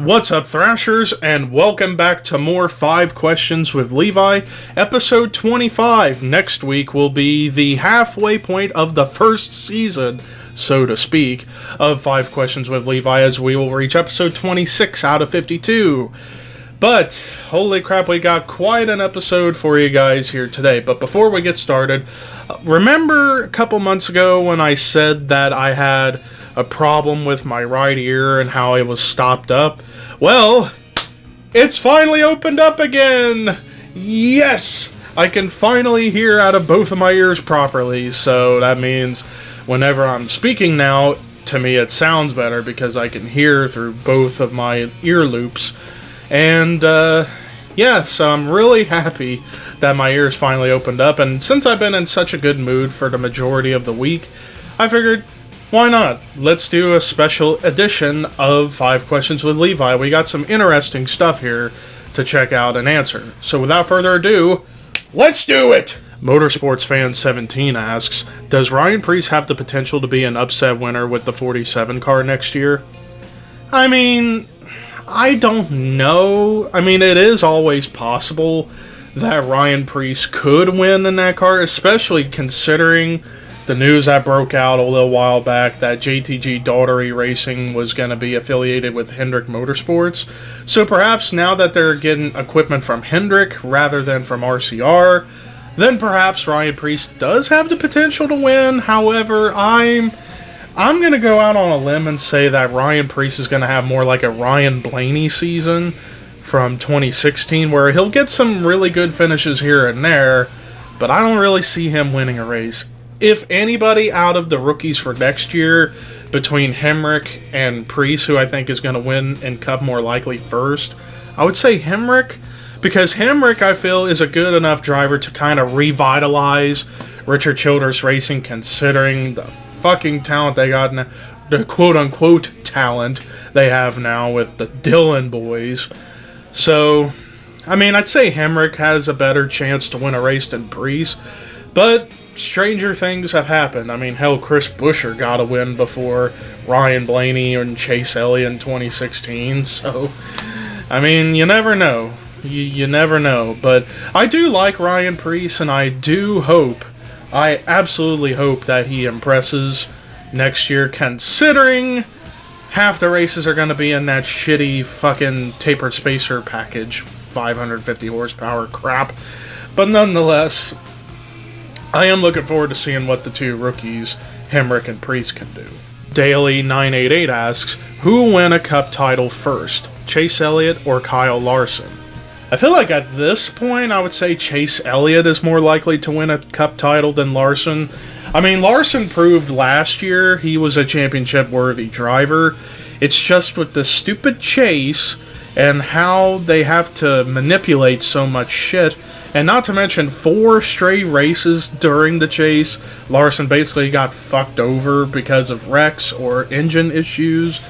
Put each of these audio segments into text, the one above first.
What's up, Thrashers, and welcome back to more 5 Questions with Levi, episode 25. Next week will be the halfway point of the first season, so to speak, of 5 Questions with Levi, as we will reach episode 26 out of 52. But, holy crap, we got quite an episode for you guys here today. But before we get started, remember a couple months ago when I said that I had a problem with my right ear and how it was stopped up? Well, it's finally opened up again! Yes! I can finally hear out of both of my ears properly, so that means whenever I'm speaking now, to me it sounds better because I can hear through both of my ear loops. And, yeah, so I'm really happy that my ears finally opened up, and since I've been in such a good mood for the majority of the week, I figured, why not? Let's do a special edition of 5 Questions with Levi. We got some interesting stuff here to check out and answer. So without further ado, let's do it! Motorsports Fan 17 asks, does Ryan Preece have the potential to be an upset winner with the 47 car next year? I mean, I don't know. I mean, it is always possible that Ryan Preece could win in that car, especially considering the news that broke out a little while back that JTG Daughtery Racing was going to be affiliated with Hendrick Motorsports. So perhaps now that they're getting equipment from Hendrick rather than from RCR, then perhaps Ryan Preece does have the potential to win. However, I'm going to go out on a limb and say that Ryan Preece is going to have more like a Ryan Blaney season from 2016, where he'll get some really good finishes here and there, but I don't really see him winning a race. If anybody out of the rookies for next year, between Hemrick and Preece, who I think is going to win in Cup more likely first, I would say Hemrick, because Hemrick, I feel, is a good enough driver to kind of revitalize Richard Childress Racing, considering the fucking talent they got now, the quote-unquote talent they have now with the Dillon boys. So, I mean, I'd say Hemrick has a better chance to win a race than Preece, but stranger things have happened. I mean, hell, Chris Buescher got a win before Ryan Blaney and Chase Elliott in 2016, so, I mean, you never know. You never know, but I do like Ryan Preece, and I absolutely hope that he impresses next year, considering half the races are going to be in that shitty fucking tapered spacer package, 550 horsepower crap. But nonetheless, I am looking forward to seeing what the two rookies, Hemrick and Preece, can do. Daily988 asks, who will win a Cup title first, Chase Elliott or Kyle Larson? I feel like at this point, I would say Chase Elliott is more likely to win a Cup title than Larson. I mean, Larson proved last year he was a championship-worthy driver. It's just with the stupid chase and how they have to manipulate so much shit, and not to mention 4 stray races during the chase, Larson basically got fucked over because of wrecks or engine issues,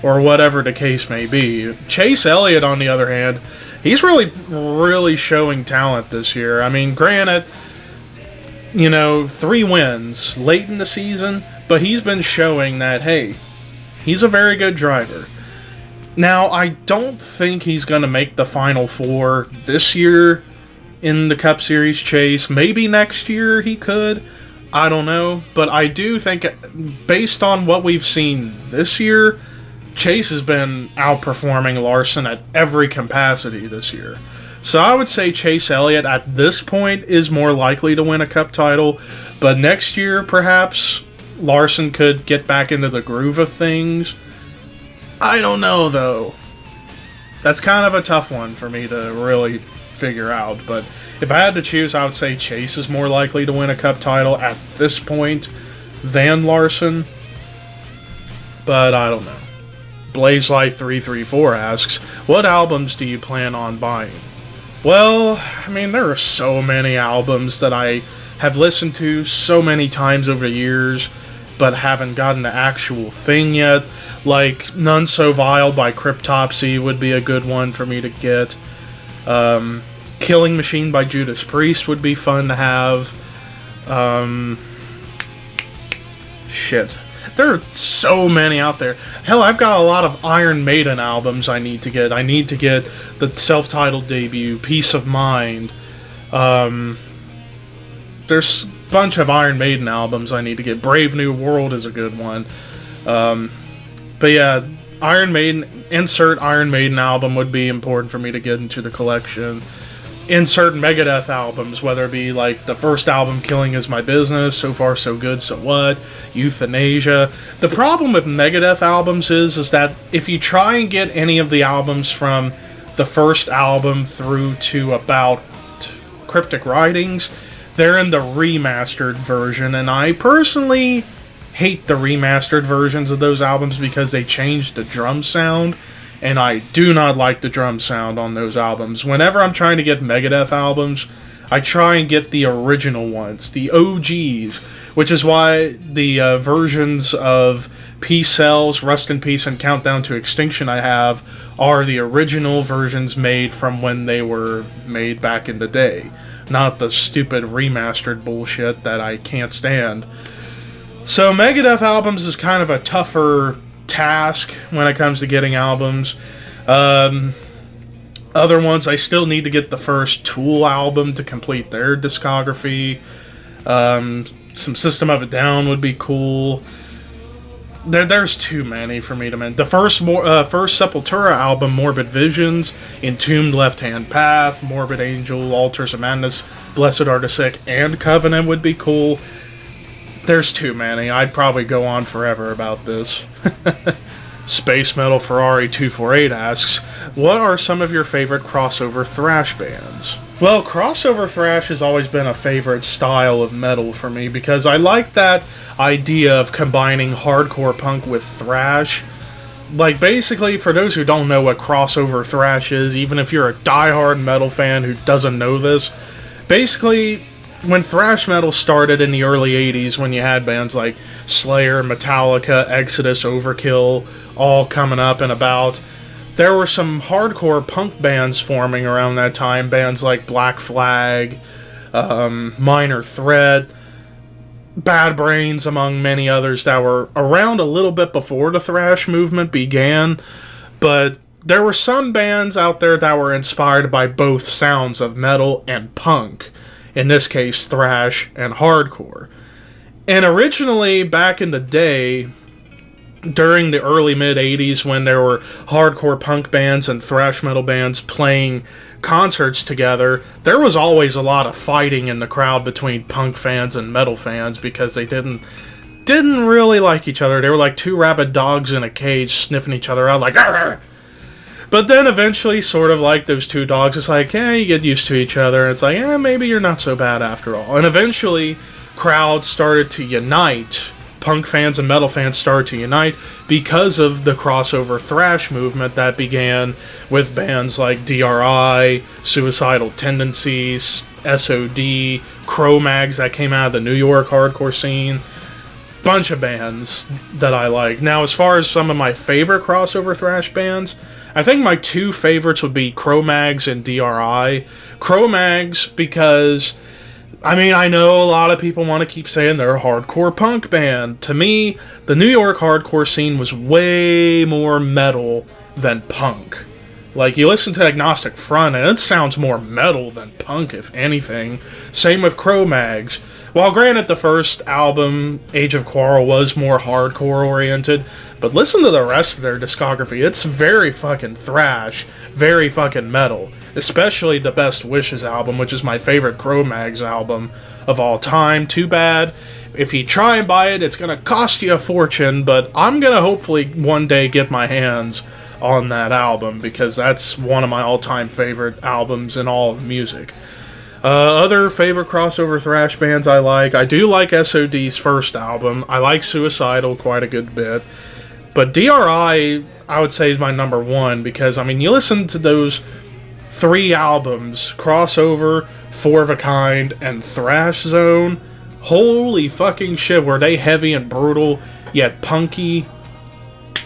or whatever the case may be. Chase Elliott, on the other hand, he's really showing talent this year. I mean, granted, 3 wins late in the season, but he's been showing that, hey, he's a very good driver. Now, I don't think he's going to make the Final 4 this year in the Cup Series chase. Maybe next year he could. I don't know. But I do think, based on what we've seen this year, Chase has been outperforming Larson at every capacity this year. So I would say Chase Elliott at this point is more likely to win a Cup title. But next year, perhaps, Larson could get back into the groove of things. I don't know, though. That's kind of a tough one for me to really figure out. But if I had to choose, I would say Chase is more likely to win a Cup title at this point than Larson. But I don't know. BlazeLife334 asks, what albums do you plan on buying? Well, I mean, there are so many albums that I have listened to so many times over the years, but haven't gotten the actual thing yet. Like, None So Vile by Cryptopsy would be a good one for me to get. Killing Machine by Judas Priest would be fun to have. There are so many out there. Hell, I've got a lot of Iron Maiden albums I need to get. I need to get the self-titled debut, Peace of Mind. There's a bunch of Iron Maiden albums I need to get. Brave New World is a good one. But yeah, Iron Maiden, insert Iron Maiden album would be important for me to get into the collection. Insert Megadeth albums, whether it be like the first album, Killing Is My Business, So Far So Good, So What, Euthanasia. The problem with Megadeth albums is that if you try and get any of the albums from the first album through to about Cryptic Writings, they're in the remastered version, and I personally hate the remastered versions of those albums because they changed the drum sound. And I do not like the drum sound on those albums. Whenever I'm trying to get Megadeth albums, I try and get the original ones, the OGs, which is why the versions of Peace Cells, Rust in Peace, and Countdown to Extinction I have are the original versions made from when they were made back in the day, not the stupid remastered bullshit that I can't stand. So Megadeth albums is kind of a tougher task when it comes to getting albums. Other ones, I still need to get the first Tool album to complete their discography. Some System of a Down would be cool. There's too many for me to mention. The first Sepultura album, Morbid Visions, Entombed Left Hand Path, Morbid Angel, Altars of Madness, Blessed Are the Sick, and Covenant would be cool. There's too many. I'd probably go on forever about this. Space Metal Ferrari 248 asks, what are some of your favorite crossover thrash bands? Well, crossover thrash has always been a favorite style of metal for me because I like that idea of combining hardcore punk with thrash. Like, basically, for those who don't know what crossover thrash is, even if you're a diehard metal fan who doesn't know this, basically, when thrash metal started in the early 80s, when you had bands like Slayer, Metallica, Exodus, Overkill, all coming up and about, there were some hardcore punk bands forming around that time. Bands like Black Flag, Minor Threat, Bad Brains, among many others that were around a little bit before the thrash movement began. But there were some bands out there that were inspired by both sounds of metal and punk. In this case, thrash and hardcore. And originally, back in the day, during the early mid-80s, when there were hardcore punk bands and thrash metal bands playing concerts together, there was always a lot of fighting in the crowd between punk fans and metal fans because they didn't really like each other. They were like two rabid dogs in a cage sniffing each other out like, argh! But then eventually, sort of like those two dogs, it's like, you get used to each other. It's like, maybe you're not so bad after all. And eventually, crowds started to unite. Punk fans and metal fans started to unite because of the crossover thrash movement that began with bands like DRI, Suicidal Tendencies, SOD, Cro-Mags that came out of the New York hardcore scene. Bunch of bands that I like. Now, as far as some of my favorite crossover thrash bands, I think my two favorites would be Cro-Mags and DRI. Cro-Mags because, I know a lot of people want to keep saying they're a hardcore punk band. To me, the New York hardcore scene was way more metal than punk. Like, you listen to Agnostic Front, and it sounds more metal than punk, if anything. Same with Cro-Mags. While granted, the first album, Age of Quarrel, was more hardcore-oriented, but listen to the rest of their discography. It's very fucking thrash, very fucking metal. Especially the Best Wishes album, which is my favorite Cro-Mags album of all time. Too bad. If you try and buy it, it's going to cost you a fortune, but I'm going to hopefully one day get my hands on that album, because that's one of my all-time favorite albums in all of music. Other favorite crossover thrash bands I do like SOD's first album. I like Suicidal quite a good bit. But DRI, I would say, is my number one, because, you listen to those three albums, Crossover, Four of a Kind, and Thrash Zone, holy fucking shit, were they heavy and brutal, yet punky.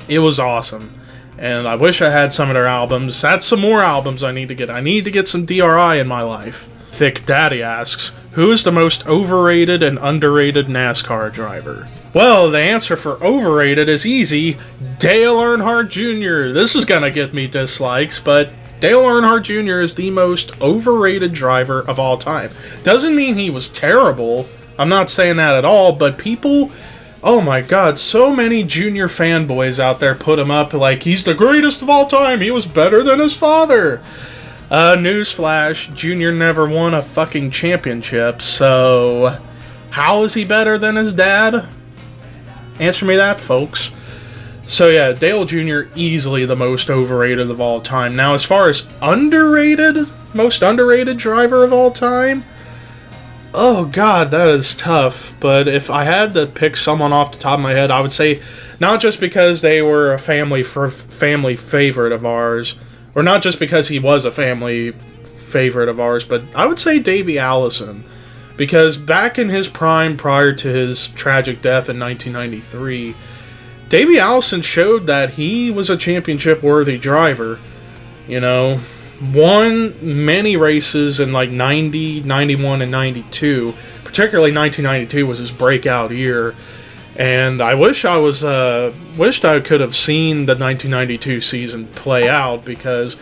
It was awesome. And I wish I had some of their albums. That's some more albums I need to get. I need to get some DRI in my life. Thick Daddy asks, Who is the most overrated and underrated NASCAR driver? Well, the answer for overrated is easy. Dale Earnhardt Jr. This is gonna get me dislikes, but Dale Earnhardt Jr. is the most overrated driver of all time. Doesn't mean he was terrible. I'm not saying that at all, but people... Oh my god, so many Junior fanboys out there put him up like he's the greatest of all time. He was better than his father. Newsflash, Junior never won a fucking championship, so how is he better than his dad? Answer me that, folks. So yeah, Dale Jr. easily the most overrated of all time. Now, as far as underrated, most underrated driver of all time, oh god, that is tough. But if I had to pick someone off the top of my head, I would say not just because they were a family favorite of ours, or not just because he was a family favorite of ours, but I would say Davey Allison. Because back in his prime, prior to his tragic death in 1993, Davey Allison showed that he was a championship-worthy driver. You know, won many races in like 90, 91, and 92. Particularly 1992 was his breakout year. And I wish I could have seen the 1992 season play out, because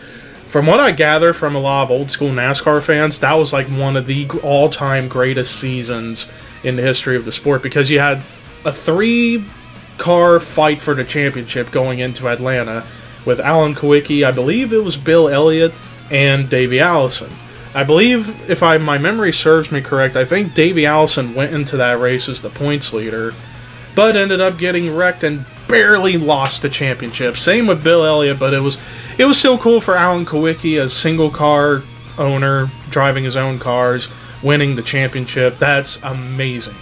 from what I gather from a lot of old school NASCAR fans, that was like one of the all-time greatest seasons in the history of the sport, because you had a 3-car fight for the championship going into Atlanta with Alan Kulwicki, I believe it was Bill Elliott, and Davey Allison. I believe, if my memory serves me correct, I think Davey Allison went into that race as the points leader, but ended up getting wrecked and barely lost the championship. Same with Bill Elliott, but it was still cool for Alan Kulwicki, as single car owner, driving his own cars, winning the championship. That's amazing.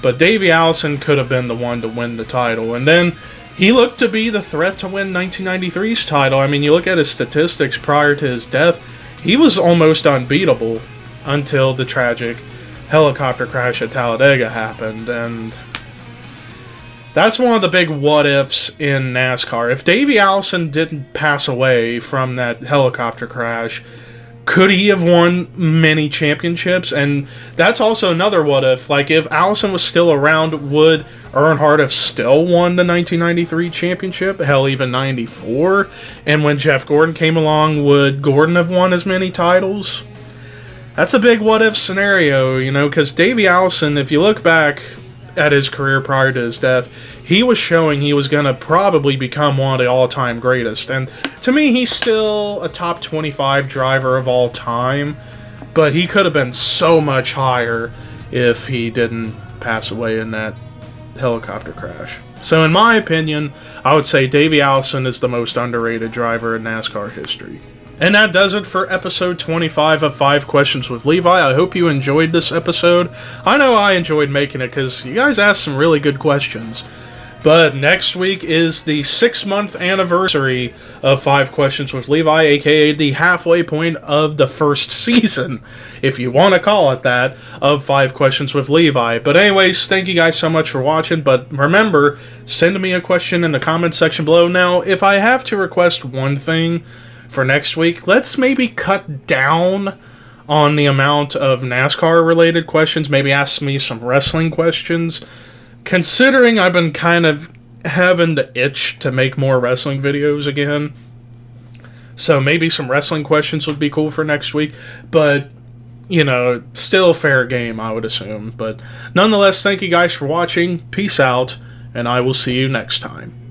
But Davey Allison could have been the one to win the title. And then he looked to be the threat to win 1993's title. I mean, you look at his statistics prior to his death, he was almost unbeatable until the tragic helicopter crash at Talladega happened. And that's one of the big what-ifs in NASCAR. If Davey Allison didn't pass away from that helicopter crash, could he have won many championships? And that's also another what-if. Like, if Allison was still around, would Earnhardt have still won the 1993 championship? Hell, even 94? And when Jeff Gordon came along, would Gordon have won as many titles? That's a big what-if scenario, you know, because Davey Allison, if you look back at his career prior to his death, he was showing he was going to probably become one of the all-time greatest. And to me, he's still a top 25 driver of all time, but he could have been so much higher if he didn't pass away in that helicopter crash. So in my opinion, I would say Davey Allison is the most underrated driver in NASCAR history. And that does it for episode 25 of 5 Questions with Levi. I hope you enjoyed this episode. I know I enjoyed making it because you guys asked some really good questions. But next week is the 6-month anniversary of 5 Questions with Levi, a.k.a. the halfway point of the first season, if you want to call it that, of 5 Questions with Levi. But anyways, thank you guys so much for watching. But remember, send me a question in the comments section below. Now, if I have to request one thing for next week, let's maybe cut down on the amount of NASCAR-related questions. Maybe ask me some wrestling questions. Considering I've been kind of having the itch to make more wrestling videos again. So maybe some wrestling questions would be cool for next week. But, you know, still fair game, I would assume. But nonetheless, thank you guys for watching. Peace out, and I will see you next time.